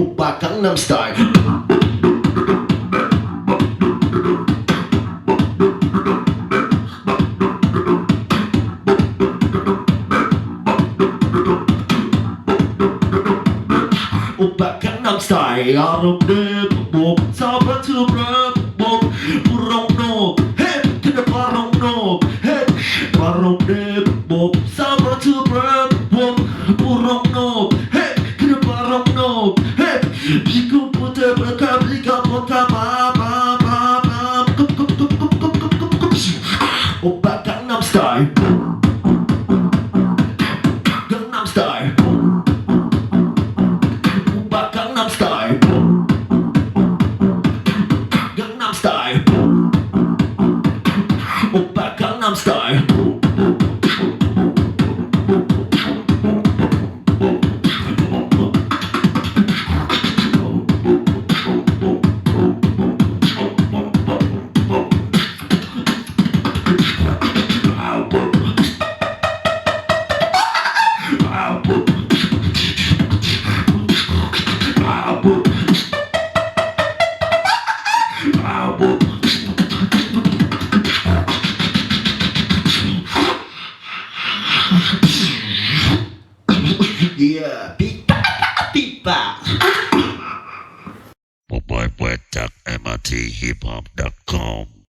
Oppa Gangnam Style. Oppa Gangnam Style. 아름대 복 사바트 복 부렁노 헤 그대 바렁노 헤 바렁대 복 사바트 복 부렁노 헤 그대 바렁노 헤 비고부터 버카비가 버카바바바바 Oppa Gangnam Style. Gangnam Style. Oppa Gangnam Style. Gangnam Style. Oppa Gangnam Style. Yeah, beatbox. Boy, Mr.T BeatBox.com